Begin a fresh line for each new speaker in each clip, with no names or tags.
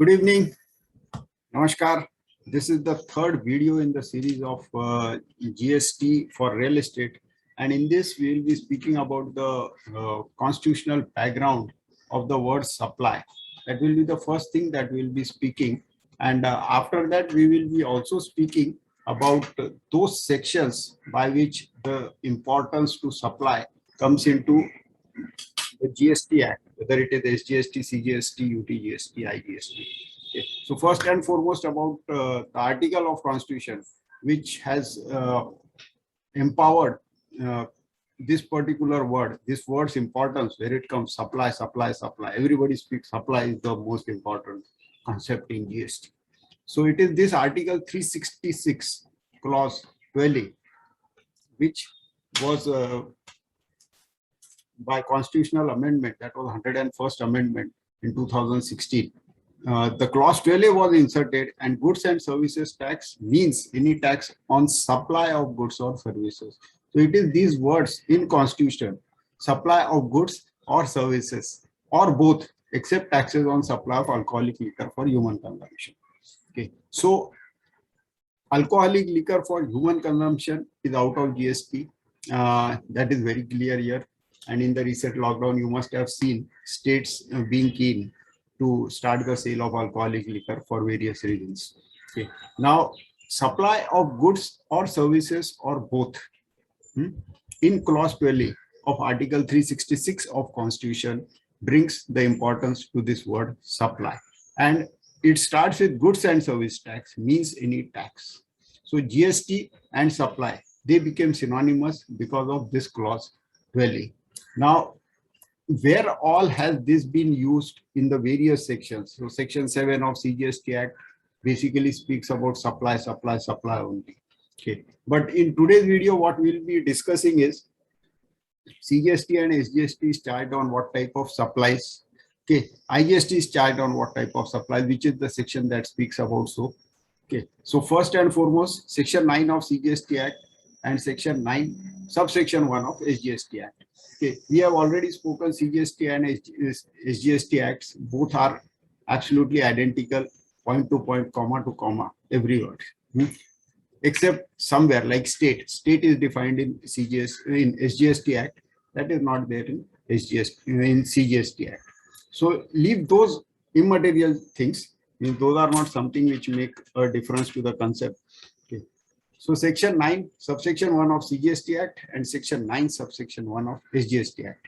Good evening. Namaskar. This is the third video in the series of GST for real estate. And in this, we will be speaking about the constitutional background of the word supply. That will be the first thing that we will be speaking. And after that, we will be also speaking about those sections by which the importance to supply comes into the GST Act, whether it is SGST, CGST, UTGST, IGST. Okay. So first and foremost about the article of Constitution, which has empowered this particular word, this word's importance, where it comes supply, supply, supply. Everybody speaks supply is the most important concept in GST. So it is this article 366 clause 12, which was by constitutional amendment, that was 101st amendment in 2016. The clause 12 was inserted, and goods and services tax means any tax on supply of goods or services. So it is these words in Constitution: supply of goods or services, or both, except taxes on supply of alcoholic liquor for human consumption. Okay, so alcoholic liquor for human consumption is out of GST. That is very clear here. And in the recent lockdown, you must have seen states being keen to start the sale of alcoholic liquor for various reasons. Okay. Now, supply of goods or services or both in clause 12 of article 366 of Constitution brings the importance to this word supply. And it starts with goods and service tax, means any tax. So GST and supply, they became synonymous because of this clause 12. Now, where all has this been used in the various sections? So section 7 of CGST Act basically speaks about supply, supply, supply only. Okay. But in today's video, what we'll be discussing is CGST and SGST is charged on what type of supplies. Okay. IGST is charged on what type of supplies, which is the section that speaks about so. Okay. So first and foremost, section 9 of CGST Act and section 9, subsection 1 of SGST Act. Okay, we have already spoken CGST and SGST Acts. Both are absolutely identical, point to point, comma to comma, every word. Except somewhere like state. State is defined in SGST Act. That is not there in CGST Act. So leave those immaterial things. Those are not something which make a difference to the concept. Okay. So section 9, subsection 1 of CGST Act and section 9, subsection 1 of SGST Act.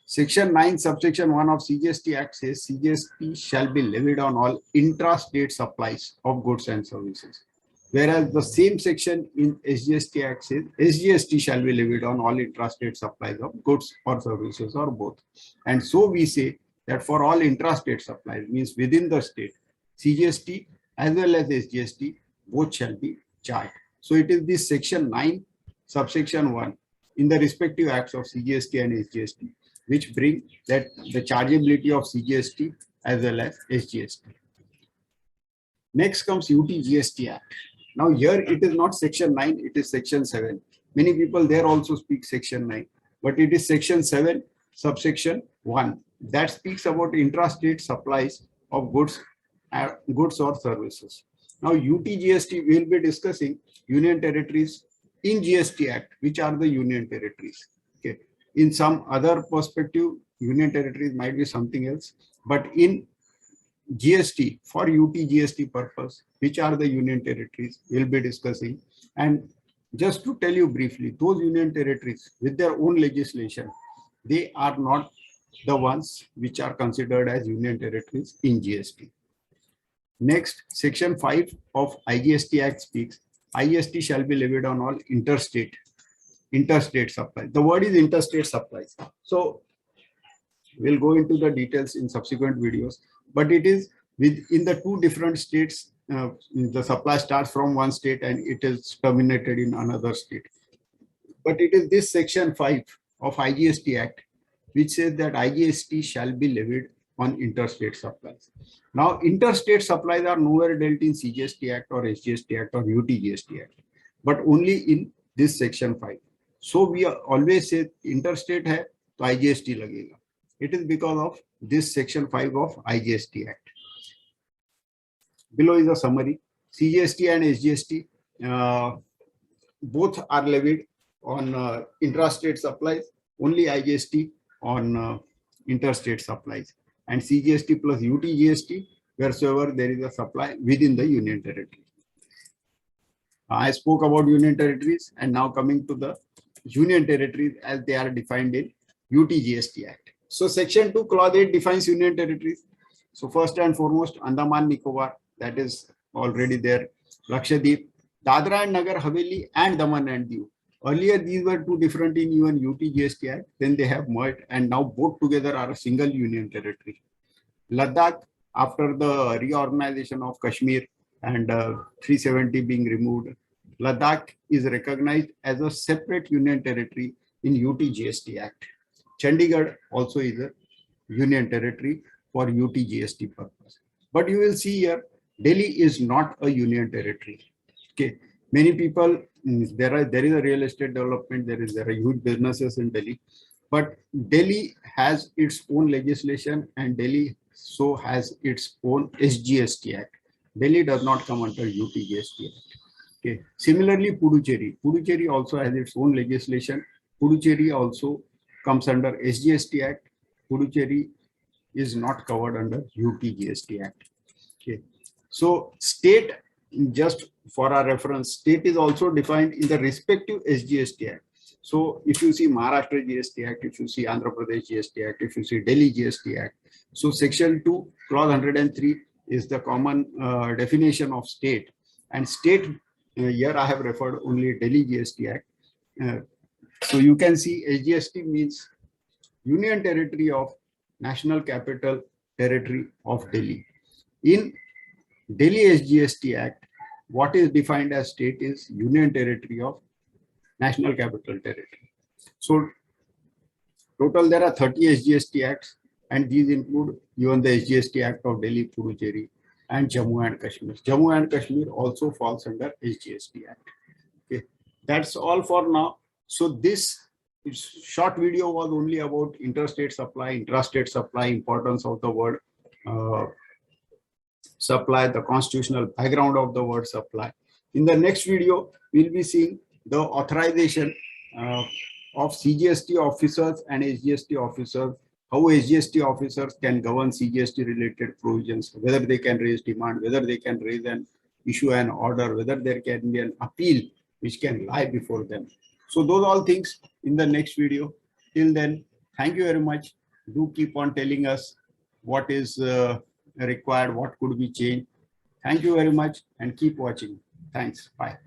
Section 9, subsection 1 of CGST Act says CGST shall be levied on all intra-state supplies of goods and services. Whereas the same section in SGST Act says SGST shall be levied on all intra-state supplies of goods or services or both. And so we say that for all intra-state supplies, means within the state, CGST as well as SGST, both shall be charged. So it is this section 9, subsection 1 in the respective acts of CGST and SGST, which bring that the chargeability of CGST as well as SGST. Next comes UTGST Act. Now here it is not section 9, it is section 7. Many people there also speak section 9, but it is section 7, subsection 1 that speaks about intrastate supplies of goods or services. Now, UTGST, we will be discussing union territories in GST Act, which are the union territories. Okay. In some other perspective, union territories might be something else, but in GST, for UTGST purpose, which are the union territories, we will be discussing. And just to tell you briefly, those union territories with their own legislation, they are not the ones which are considered as union territories in GST. Next, section 5 of IGST Act speaks, IGST shall be levied on all interstate supplies. The word is interstate supplies. So we'll go into the details in subsequent videos, but it is within the two different states, the supply starts from one state and it is terminated in another state. But it is this section 5 of IGST Act, which says that IGST shall be levied on interstate supplies. Now, interstate supplies are nowhere dealt in CGST Act or SGST Act or UTGST Act, but only in this section 5. So we always say interstate hai, to IGST lagega. It is because of this Section 5 of IGST Act. Below is a summary. CGST and SGST both are levied on intrastate supplies, only IGST on interstate supplies, and CGST plus UTGST wheresoever there is a supply within the union territory. I spoke about union territories, and now coming to the union territories as they are defined in UTGST Act. So Section 2 Clause 8 defines union territories. So first and foremost, Andaman Nicobar, that is already there. Lakshadweep, Dadra and Nagar Haveli, and Daman and Diu. Earlier these were two different in even UTGST Act, then they have merged and now both together are a single union territory. Ladakh, after the reorganization of Kashmir and 370 being removed, Ladakh is recognized as a separate union territory in UTGST Act. Chandigarh also is a union territory for UTGST purpose. But you will see here, Delhi is not a union territory. Okay, many people, there is a real estate development, there are huge businesses in Delhi, but Delhi has its own legislation and Delhi so has its own SGST Act. Delhi does not come under UTGST Act. Okay. Similarly, Puducherry also has its own legislation. Puducherry also comes under SGST Act. Puducherry is not covered under UTGST Act. Okay. So state, just for our reference, state is also defined in the respective SGST Act. So if you see Maharashtra GST Act, if you see Andhra Pradesh GST Act, if you see Delhi GST Act, so Section 2, Clause 103 is the common definition of state. And state, here I have referred only Delhi GST Act. So you can see SGST means Union Territory of National Capital Territory of Delhi. In Delhi SGST Act, what is defined as state is Union Territory of National Capital Territory. So total there are 30 SGST Acts, and these include even the SGST Act of Delhi, Puducherry, and Jammu and Kashmir. Jammu and Kashmir also falls under SGST Act. Okay, that's all for now. So this short video was only about interstate supply, intrastate supply, importance of the word supply, the constitutional background of the word supply. In the next video, we'll be seeing the authorization of CGST officers and SGST officers, how SGST officers can govern CGST related provisions, whether they can raise demand, whether they can raise and issue an order, whether there can be an appeal which can lie before them. So those all things in the next video. Till then, thank you very much. Do keep on telling us what is required, what could be changed. Thank you very much and keep watching. Thanks. Bye.